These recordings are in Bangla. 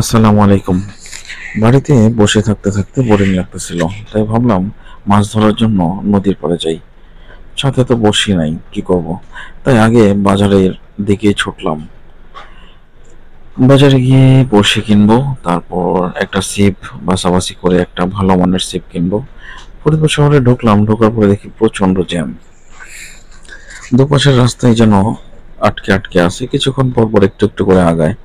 আসসালামু আলাইকুম। বাড়িতে বসে থাকতে থাকতে বোরিং লাগতেছিল, তাই ভাবলাম মাছ ধরার জন্য নদীর পাড়ে যাই। সাথে তো বসি নাই, কি করব? তাই আগে বাজারের দিকে ছুটলাম। বাজারে গিয়ে বড়শি কিনবো, তারপর একটা ছিপ বাছাবাছি করে একটা ভালো মানের ছিপ কিনবো। ফরিদপুর শহরে ঢুকলাম, ঢোকার পরে দেখি প্রচন্ড জ্যাম। দুপাশের রাস্তায় যেন আটকে আটকে আছে, কিছুক্ষণ পর পর একটু একটু করে আগায়।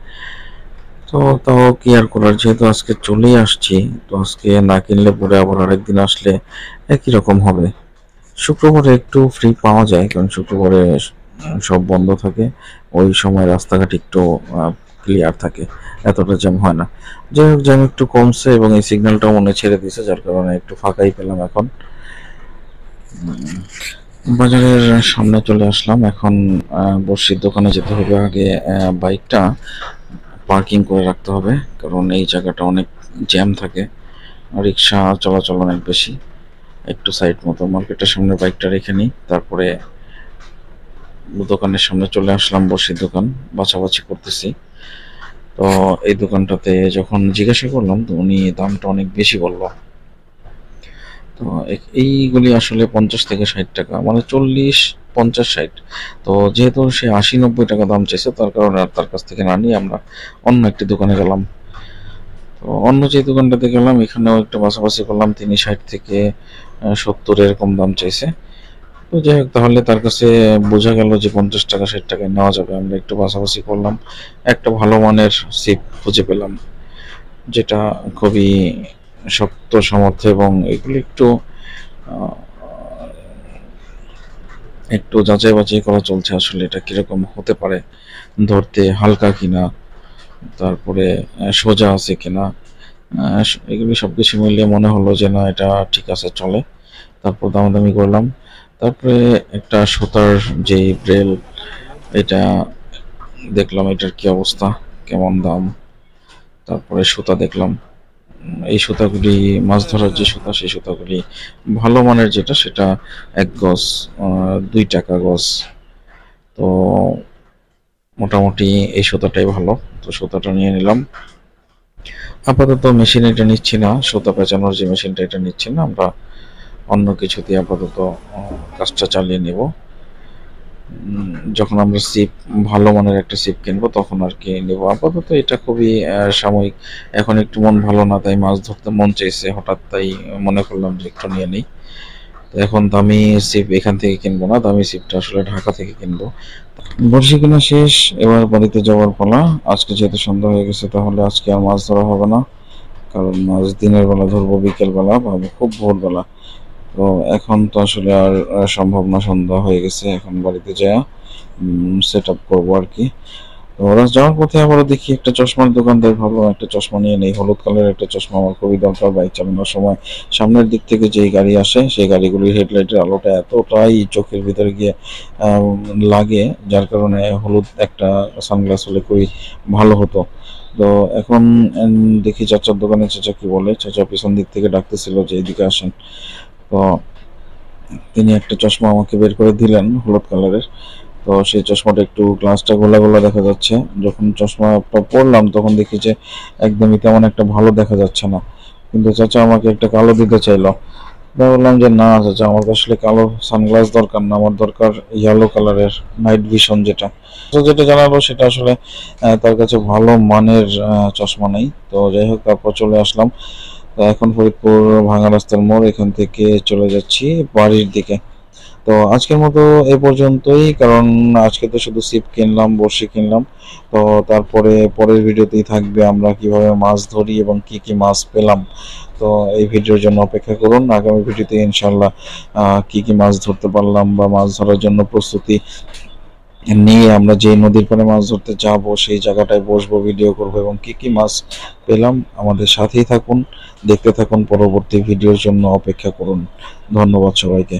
তো তাও কি আর করার, যেহেতু আজকে চলেই আসছি, তো আজকে না কিনলে পরে আবার আরেকদিন আসলে একই রকম হবে। শুক্রবারে একটু ফ্রি পাওয়া যায়, কারণ শুক্রবারে সব বন্ধ থাকে। ওই সময় রাস্তাঘাট একটু ক্লিয়ার থাকে, এতটা জ্যাম হয় না। যাই হোক, জ্যাম একটু কমছে এবং এই সিগন্যালটাও মনে হয় ছেড়ে দিয়েছে, যার কারণে একটু ফাঁকাই পেলাম এখন। বাজারের সামনে চলে আসলাম এখন। বড়শির দোকানে যেতে হবে আগে। বাইকটা পার্কিং করে রাখতে হবে, কারণ এই জায়গাটা অনেক জ্যাম থাকে, রিক্সা চলাচল অনেক বেশি। একটু সাইড মতো মার্কেটের সামনে বাইকটা রেখে নিই, তারপরে দোকানের সামনে চলে আসলাম। বসির দোকান বাছাবাছি করতেছি। তো এই দোকানটাতে যখন জিজ্ঞাসা করলাম, তো উনি দামটা অনেক বেশি বললো। তো এইগুলি আসলে 50 থেকে 60 টাকা, মানে 40, 50, 60। তো যেহেতু সে 80, 90 টাকা দাম চাইছে, তার কারণে আর তার কাছ থেকে না নিয়ে আমরা অন্য একটি দোকানে গেলাম। তো অন্য যে দোকানটাতে গেলাম, এখানেও একটু বাছাবাছি করলাম। তিনি 60 থেকে 70 এরকম দাম চাইছে। তো যাই হোক, তাহলে তার কাছে বোঝা গেল যে 50 টাকা 60 টাকায় নেওয়া যাবে। আমরা একটু বাছাবাছি করলাম, একটা ভালো মানের সিপ খুঁজে পেলাম, যেটা খুবই শক্ত সামর্থ্য, এবং এগুলি একটু আহ, একটু যাচাই বাছাই করা চলছে আসলে এটা কিরকম হতে পারে, ধরতে হালকা কিনা, তারপরে সোজা আছে কিনা। এগুলি সবকিছু মিলিয়ে মনে হলো যে না, এটা ঠিক আছে, চলে। তারপর দামাদামি করলাম। তারপরে একটা সুতার যে ব্রেল, এটা দেখলাম, এটার কি অবস্থা, কেমন দাম। তারপরে সুতা দেখলাম। এই সুতাগুলি মাছ ধরার যে সুতা, সেই সুতাগুলি ভালো মানের যেটা, সেটা 1 গজ 2 টাকা গজ। তো মোটামুটি এই সুতাটাই ভালো, তো সুতাটা নিয়ে নিলাম। আপাতত মেশিন এটা নিচ্ছি না, সুতা পেঁচানোর যে মেশিনটা, এটা নিচ্ছি না আমরা। অন্য কিছু দিয়ে আপাতত কাজটা চালিয়ে নেব। যখন আমরা সিপ, ভালো মানের একটা সিপ কিনবো, তখন আর কি নেবো। আপাতত এটা খুবই সাময়িক। এখন একটু মন ভালো না, তাই মাছ ধরতে মন চাইছে হঠাৎ, তাই মনে করলাম যে একটু নিয়ে নিই। তো এখন দামি সিপ এখান থেকে কিনবো না, দামি সিপটা আসলে ঢাকা থেকে কিনবো। বড়শি কিনা শেষ, এবার বাড়িতে যাওয়ার পালা। আজকে যেহেতু সন্ধ্যা হয়ে গেছে, তাহলে আজকে আর মাছ ধরা হবে না, কারণ মাছ দিনের বেলা ধরবো, বিকেল বেলা বা খুব ভোরবেলা। তো এখন তো আসলে আর সম্ভব না, সন্ধ্যা হয়ে গেছে। এখন বাড়িতে যাওয়া সেট আপ করবো আর কি। তো ওরা যাওয়ার পথে আবারও দেখি একটা চশমার দোকান, তাই ভাবলাম একটা চশমা নিয়ে নেই। হলুদ কালারের একটা চশমা আমার খুবই দরকার বাইক চালানোর সময়। সামনের দিক থেকে যেই গাড়ি আসে, সেই গাড়িগুলির হেডলাইটের আলোটা এতটাই চোখের ভিতরে গিয়ে আহ, লাগে, যার কারণে হলুদ একটা সানগ্লাস হলে খুবই ভালো হতো। তো এখন দেখি চাচার দোকানে, চাচা কি বলে। চাচা পিছন দিক থেকে ডাকতেছিল যে এদিকে আসেন। তো তিনি একটা চশমা আমাকে বের করে দিলেন, হলুদ কালারের। তো সেই চশমাটা একটু গ্লাসটা গোলা গোলা দেখা যাচ্ছে। যখন চশমাটা পরলাম, তখন দেখি যে একদমই তেমন একটা ভালো দেখা যাচ্ছে না। কিন্তু চাচা আমাকে একটা কালো দিতে চাইলো। আমি বললাম যে না চাচা, আমার তো আসলে কালো সানগ্লাস দরকার না, আমার দরকার ইয়েলো কালারের নাইট ভিশন যেটা। তো যেটা জানালো, সেটা আসলে তার কাছে ভালো মানের চশমা নেই। তো যাই হোক, তারপর চলে আসলাম। তো এখন ফরিদপুর ভাঙা রাস্তার মোড়, এখান থেকে চলে যাচ্ছি বাড়ির দিকে। তো আজকের মতো এ পর্যন্তই, কারণ আজকে তো শুধু ছিপ কিনলাম, বড়শি কিনলাম। তো তারপরে পরের ভিডিওতেই থাকবে আমরা কিভাবে মাছ ধরি এবং কি কি মাছ পেলাম। তো এই ভিডিওর জন্য অপেক্ষা করুন। আগামী ভিডিওতে ইনশাল্লাহ কি কি মাছ ধরতে পারলাম, বা মাছ ধরার জন্য প্রস্তুতি নিয়ে আমরা যে নদীর পাড়ে মাছ ধরতে যাব, সেই জায়গাটায় বসবো, ভিডিও করব, এবং কি কি মাছ পেলাম। আমাদের সাথেই থাকুন, দেখতে থাকুন, পরবর্তী ভিডিওর জন্য অপেক্ষা করুন। ধন্যবাদ সবাইকে।